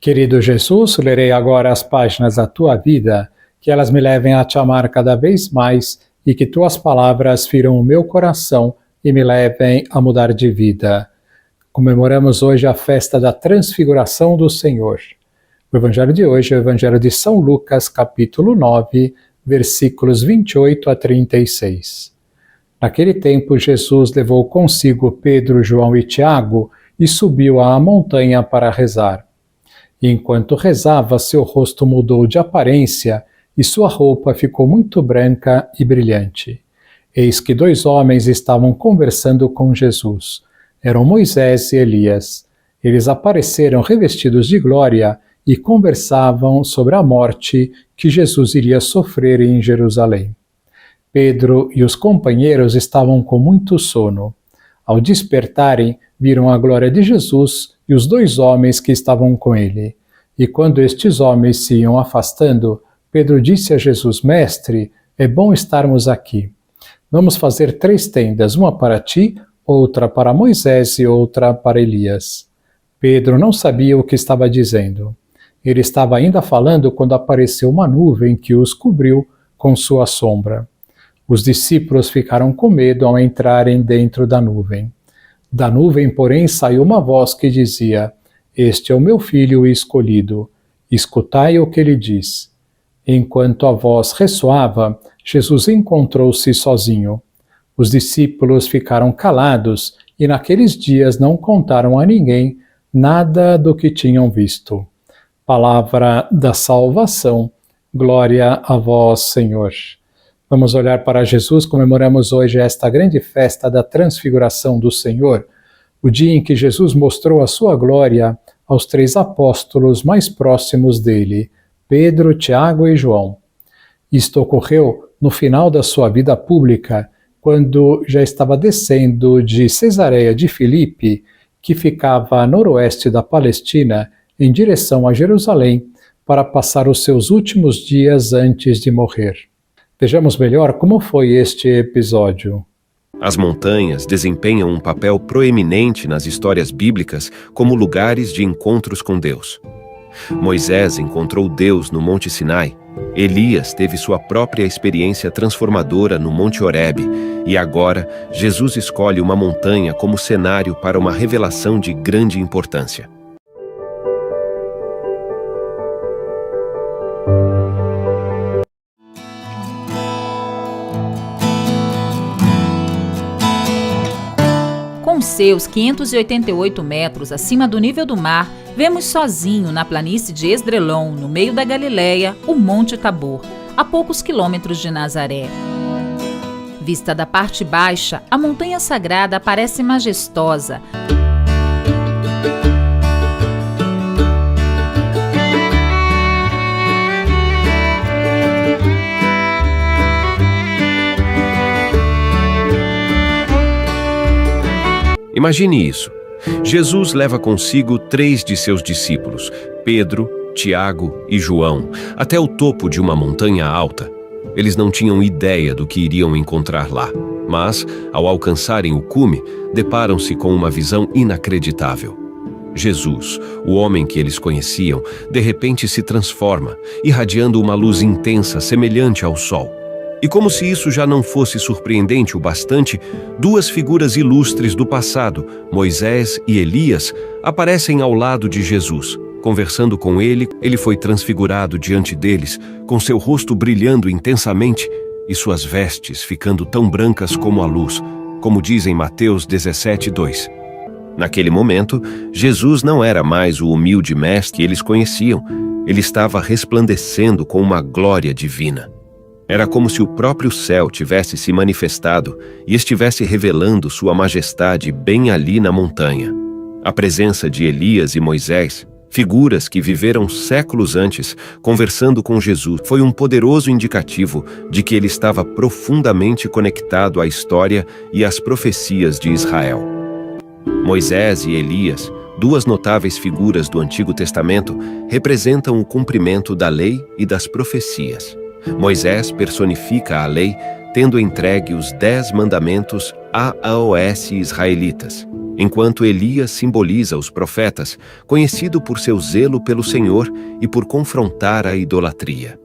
Querido Jesus, lerei agora as páginas da tua vida, que elas me levem a te amar cada vez mais e que tuas palavras firam o meu coração e me levem a mudar de vida. Comemoramos hoje a festa da Transfiguração do Senhor. O evangelho de hoje é o evangelho de São Lucas, capítulo 9, versículos 28 a 36. Naquele tempo, Jesus levou consigo Pedro, João e Tiago e subiu à montanha para rezar. E enquanto rezava, seu rosto mudou de aparência e sua roupa ficou muito branca e brilhante. Eis que dois homens estavam conversando com Jesus. Eram Moisés e Elias. Eles apareceram revestidos de glória e conversavam sobre a morte que Jesus iria sofrer em Jerusalém. Pedro e os companheiros estavam com muito sono. Ao despertarem, viram a glória de Jesus e os dois homens que estavam com ele. E quando estes homens se iam afastando, Pedro disse a Jesus: Mestre, é bom estarmos aqui. Vamos fazer 3 tendas, uma para ti, outra para Moisés e outra para Elias. Pedro não sabia o que estava dizendo. Ele estava ainda falando quando apareceu uma nuvem que os cobriu com sua sombra. Os discípulos ficaram com medo ao entrarem dentro da nuvem. Da nuvem, porém, saiu uma voz que dizia: Este é o meu filho escolhido, escutai o que ele diz. Enquanto a voz ressoava, Jesus encontrou-se sozinho. Os discípulos ficaram calados e naqueles dias não contaram a ninguém nada do que tinham visto. Palavra da salvação, glória a vós, Senhor. Vamos olhar para Jesus. Comemoramos hoje esta grande festa da Transfiguração do Senhor, o dia em que Jesus mostrou a sua glória aos 3 apóstolos mais próximos dele, Pedro, Tiago e João. Isto ocorreu no final da sua vida pública, quando já estava descendo de Cesareia de Filipe, que ficava a noroeste da Palestina, em direção a Jerusalém, para passar os seus últimos dias antes de morrer. Vejamos melhor como foi este episódio. As montanhas desempenham um papel proeminente nas histórias bíblicas como lugares de encontros com Deus. Moisés encontrou Deus no Monte Sinai, Elias teve sua própria experiência transformadora no Monte Horebe, e agora Jesus escolhe uma montanha como cenário para uma revelação de grande importância. Com seus 588 metros acima do nível do mar, vemos sozinho na planície de Esdrelon, no meio da Galileia, o Monte Tabor, a poucos quilômetros de Nazaré. Vista da parte baixa, a montanha sagrada parece majestosa. Imagine isso. Jesus leva consigo 3 de seus discípulos, Pedro, Tiago e João, até o topo de uma montanha alta. Eles não tinham ideia do que iriam encontrar lá, mas, ao alcançarem o cume, deparam-se com uma visão inacreditável. Jesus, o homem que eles conheciam, de repente se transforma, irradiando uma luz intensa semelhante ao sol. E como se isso já não fosse surpreendente o bastante, 2 figuras ilustres do passado, Moisés e Elias, aparecem ao lado de Jesus. Conversando com ele, ele foi transfigurado diante deles, com seu rosto brilhando intensamente e suas vestes ficando tão brancas como a luz, como diz em Mateus 17:2. Naquele momento, Jesus não era mais o humilde mestre que eles conheciam, ele estava resplandecendo com uma glória divina. Era como se o próprio céu tivesse se manifestado e estivesse revelando sua majestade bem ali na montanha. A presença de Elias e Moisés, figuras que viveram séculos antes, conversando com Jesus, foi um poderoso indicativo de que ele estava profundamente conectado à história e às profecias de Israel. Moisés e Elias, 2 notáveis figuras do Antigo Testamento, representam o cumprimento da lei e das profecias. Moisés personifica a lei, tendo entregue os 10 mandamentos aos israelitas. enquanto Elias simboliza os profetas, conhecido por seu zelo pelo Senhor e por confrontar a idolatria.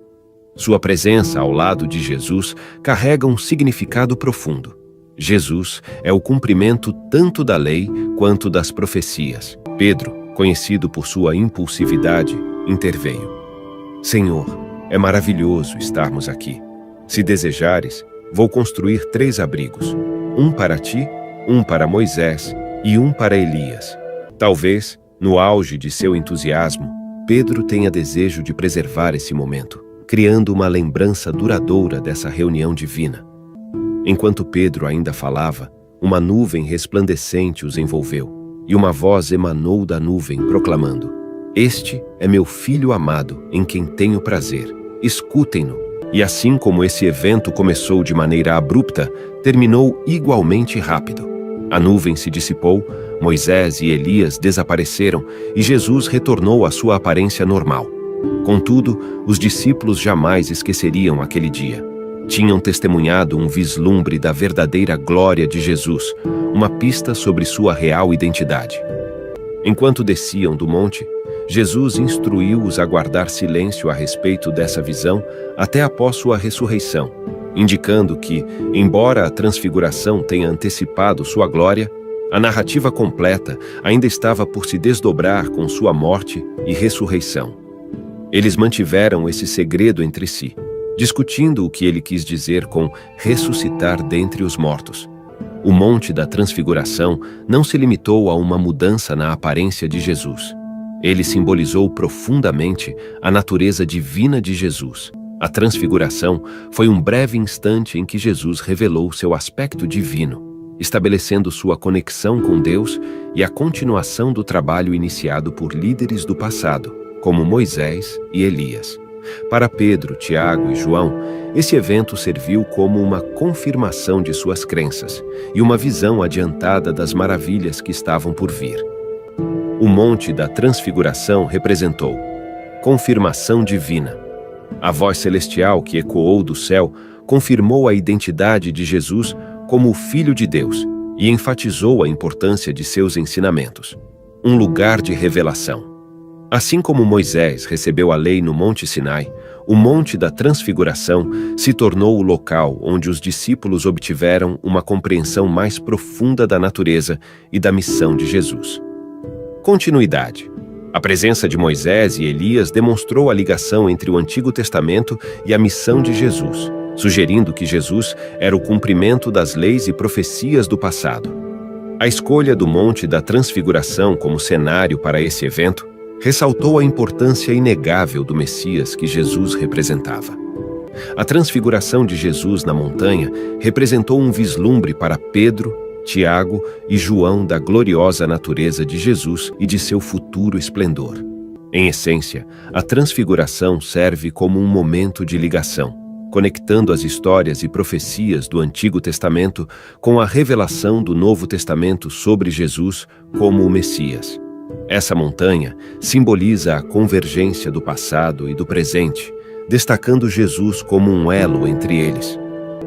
Sua presença ao lado de Jesus carrega um significado profundo. Jesus é o cumprimento tanto da lei quanto das profecias. Pedro, conhecido por sua impulsividade, interveio. Senhor, é maravilhoso estarmos aqui. Se desejares, vou construir 3 abrigos, um para ti, um para Moisés e um para Elias. Talvez, no auge de seu entusiasmo, Pedro tenha desejo de preservar esse momento, criando uma lembrança duradoura dessa reunião divina. Enquanto Pedro ainda falava, uma nuvem resplandecente os envolveu, e uma voz emanou da nuvem, proclamando: Este é meu Filho amado, em quem tenho prazer. Escutem-no. E assim como esse evento começou de maneira abrupta, terminou igualmente rápido. A nuvem se dissipou, Moisés e Elias desapareceram e Jesus retornou à sua aparência normal. Contudo, os discípulos jamais esqueceriam aquele dia. Tinham testemunhado um vislumbre da verdadeira glória de Jesus, uma pista sobre sua real identidade. Enquanto desciam do monte, Jesus instruiu-os a guardar silêncio a respeito dessa visão até após sua ressurreição, indicando que, embora a transfiguração tenha antecipado sua glória, a narrativa completa ainda estava por se desdobrar com sua morte e ressurreição. Eles mantiveram esse segredo entre si, discutindo o que ele quis dizer com ressuscitar dentre os mortos. O Monte da Transfiguração não se limitou a uma mudança na aparência de Jesus. Ele simbolizou profundamente a natureza divina de Jesus. A transfiguração foi um breve instante em que Jesus revelou seu aspecto divino, estabelecendo sua conexão com Deus e a continuação do trabalho iniciado por líderes do passado, como Moisés e Elias. Para Pedro, Tiago e João, esse evento serviu como uma confirmação de suas crenças e uma visão adiantada das maravilhas que estavam por vir. O Monte da Transfiguração representou confirmação divina. A voz celestial que ecoou do céu confirmou a identidade de Jesus como o Filho de Deus e enfatizou a importância de seus ensinamentos. Um lugar de revelação. Assim como Moisés recebeu a lei no Monte Sinai, o Monte da Transfiguração se tornou o local onde os discípulos obtiveram uma compreensão mais profunda da natureza e da missão de Jesus. Continuidade. A presença de Moisés e Elias demonstrou a ligação entre o Antigo Testamento e a missão de Jesus, sugerindo que Jesus era o cumprimento das leis e profecias do passado. A escolha do Monte da Transfiguração como cenário para esse evento ressaltou a importância inegável do Messias que Jesus representava. A transfiguração de Jesus na montanha representou um vislumbre para Pedro, Tiago e João da gloriosa natureza de Jesus e de seu futuro esplendor. Em essência, a transfiguração serve como um momento de ligação, conectando as histórias e profecias do Antigo Testamento com a revelação do Novo Testamento sobre Jesus como o Messias. Essa montanha simboliza a convergência do passado e do presente, destacando Jesus como um elo entre eles.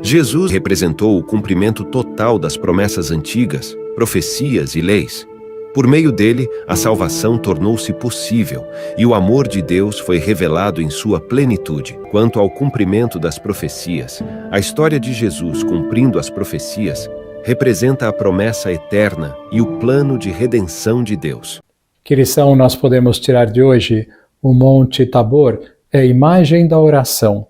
Jesus representou o cumprimento total das promessas antigas, profecias e leis. Por meio dele, a salvação tornou-se possível e o amor de Deus foi revelado em sua plenitude. Quanto ao cumprimento das profecias, a história de Jesus cumprindo as profecias representa a promessa eterna e o plano de redenção de Deus. Que lição nós podemos tirar de hoje? O Monte Tabor é a imagem da oração.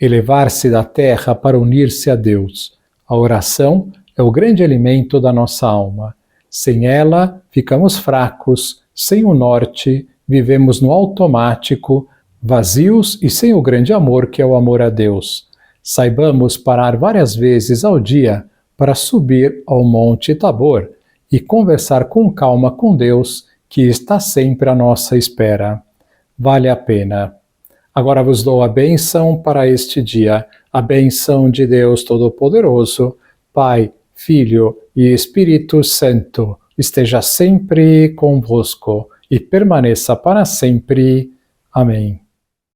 Elevar-se da terra para unir-se a Deus. A oração é o grande alimento da nossa alma. Sem ela, ficamos fracos, sem o norte, vivemos no automático, vazios e sem o grande amor que é o amor a Deus. Saibamos parar várias vezes ao dia para subir ao Monte Tabor e conversar com calma com Deus, que está sempre à nossa espera. Vale a pena. Agora vos dou a bênção para este dia, a bênção de Deus Todo-Poderoso, Pai, Filho e Espírito Santo, esteja sempre convosco e permaneça para sempre. Amém.